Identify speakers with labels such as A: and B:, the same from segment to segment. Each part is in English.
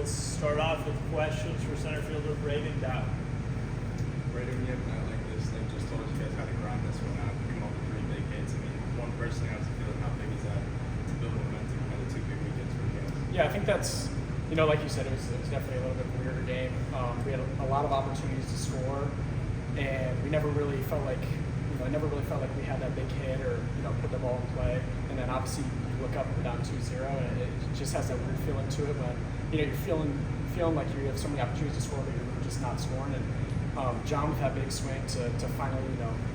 A: we'll start off with questions for center fielder Brayden Dowd.
B: Brayden, when you have a night like this, like just told you guys how to grind this one out and come up with 3 big hits. I mean, one personally, I was feeling how big is that to build momentum and the 2 big weekends for you guys?
C: Yeah, I think that's, like you said, it was definitely a little bit of a weirder game. We had a lot of opportunities to score, and we never really felt like, I never really felt like we had that big hit or, put the ball in play. And then obviously you look up and we're down 2-0, and it just has that weird feeling to it when, you're feeling like you have so many opportunities to score, but you're just not scoring. And John with that big swing to finally,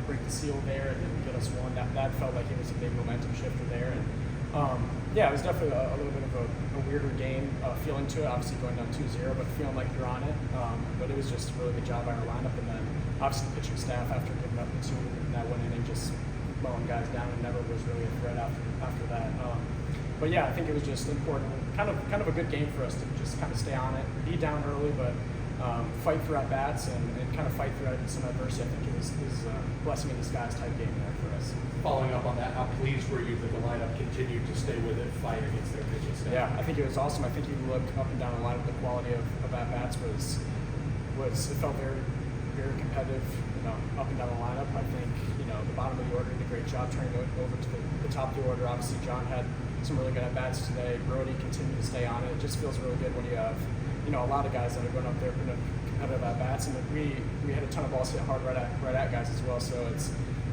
C: break the seal there and get us one, that felt like it was a big momentum shifter there. And it was definitely a little bit of a weirder game feeling to it, obviously going down 2-0, but feeling like you're on it. But it was just a really good job by our lineup, and then obviously the pitching staff, after giving up the 2 in that 1 inning, just mowing guys down, and never was really a threat after that. But yeah, I think it was just important, kind of a good game for us to just kind of stay on it, be down early, but fight through at bats and kind of fight through some adversity. I think it was blessing in disguise type game there for us.
D: Following up on that, how pleased were you that the lineup continued to stay with it, fight against their pitching staff?
C: Yeah, I think it was awesome. I think you look up and down the lineup, the quality of at bats was it felt very, very competitive. Up and down the lineup. I think the bottom of the order did a great job turning it over to the top of the order. Obviously, John had some really good at bats today. Brody continued to stay on it. It just feels really good when you have a lot of guys that are going up there putting up competitive at bats, and we had a ton of balls hit hard right at guys as well. So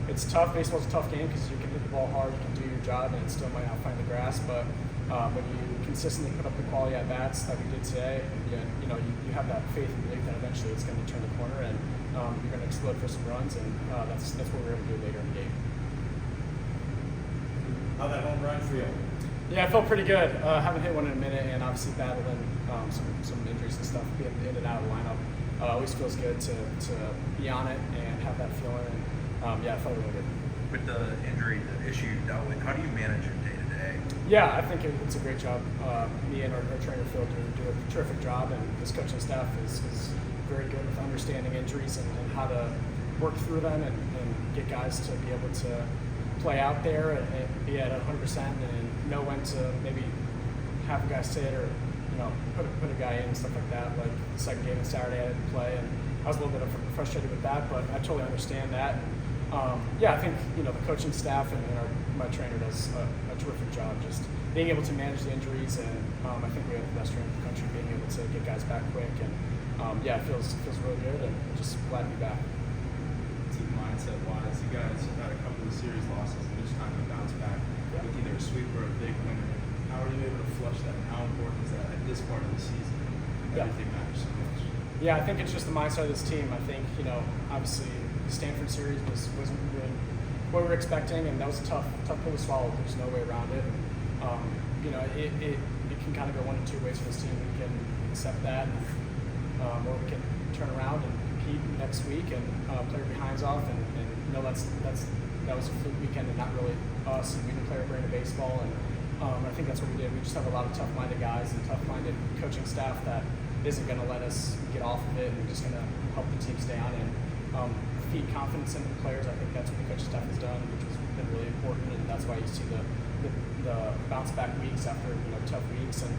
C: it's tough. Baseball's a tough game because you can hit the ball hard, you can do your job, and it still might not find the grass. But when you consistently put up the quality at bats that we did today, you have that faith and belief that eventually it's going to turn the corner and you're going to explode for some runs, and that's what we're able to do later in the game.
E: How'd that home run feel?
C: Yeah, it felt pretty good. Haven't hit one in a minute, and obviously battling some injuries and stuff, being in and out of the lineup. Always feels good to be on it and have that feeling. And it felt really good.
F: With the injury, the issue you dealt with, how do you manage your day-to-day?
C: Yeah, I think it's a great job. Me and our trainer Phil do a terrific job, and this coaching staff is very good with understanding injuries and how to work through them and get guys to be able to play out there and be at 100% and know when to maybe have a guy sit or put a guy in and stuff like that. Like the second game on Saturday, I didn't play, and I was a little bit frustrated with that, but I totally understand that. And, I think the coaching staff and my trainer does a terrific job just being able to manage the injuries, and I think we have the best trainer in the country being able to get guys back quick, and it feels really good, and just glad to be back.
B: Team mindset wise, you guys had a couple of series losses and each time you bounce back with either a sweep or a big win. How are you able to flush that, and how important is that at this part of the season? Everything matters so much.
C: Yeah, I think it's just the mindset of this team. I think, obviously the Stanford series wasn't really what we were expecting, and that was a tough pill to swallow. There's no way around it. It can kind of go one of 2 ways for this team. We can accept that, or we can turn around and compete next week and play our behinds off, and that was a fluke weekend and not really us, and we didn't play our brand of baseball, and I think that's what we did. We just have a lot of tough-minded guys and tough-minded coaching staff that isn't going to let us get off of it, and we're just going to help the team stay on it and feed confidence into the players. I think that's what the coaching staff has done, which has been really important, and that's why you see the bounce-back weeks after tough weeks, and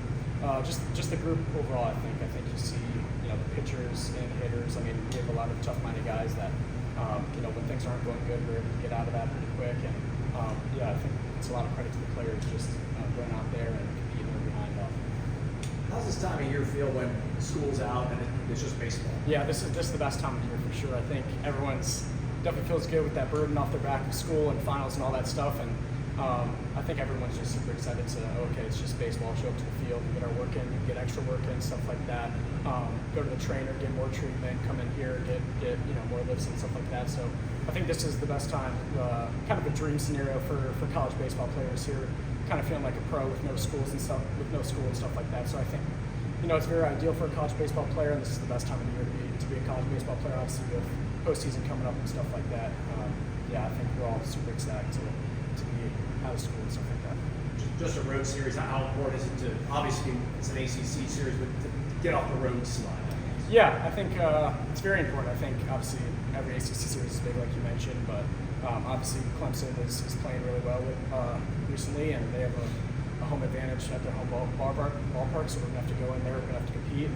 C: just the group overall. I think you see the pitchers and hitters. I mean, we have a lot of tough-minded guys that when things aren't going good, we're able to get out of that pretty quick, and I think it's a lot of credit to the players just going out there and competing their behind off.
E: How's this time of year feel when school's out and it's just baseball?
C: Yeah, this is the best time of year for sure. I think everyone's definitely feels good with that burden off their back of school and finals and all that stuff, and I think everyone's just super excited to, it's just baseball, show up to the field and get our work in, get extra work in, stuff like that. Go to the trainer, get more treatment, come in here, get more lifts and stuff like that. So I think this is the best time, kind of a dream scenario for college baseball players here, kind of feeling like a pro with no schools and stuff, with no school and stuff like that. So I think, it's very ideal for a college baseball player, and this is the best time of the year to be a college baseball player, obviously with postseason coming up and stuff like that. I think we're all super excited to be out of school and stuff like that.
E: Just a road series, how important is it to, obviously it's an ACC series, but to get off the road slide?
C: Yeah, I think it's very important. I think obviously every ACC series is big, like you mentioned, but obviously Clemson is playing really well recently, and they have a home advantage at their home ballpark, so we're gonna have to go in there. We're gonna have to compete.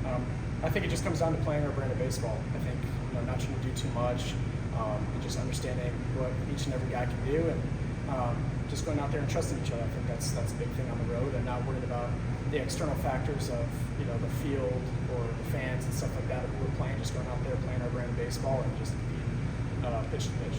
C: And, I think it just comes down to playing our brand of baseball. I think not trying to do too much, and just understanding what each and every guy can do, and just going out there and trusting each other. I think that's a big thing on the road, and not worried about the external factors of the field or the fans and stuff like that. If we're playing, just going out there playing our brand of baseball and just competing pitch to pitch.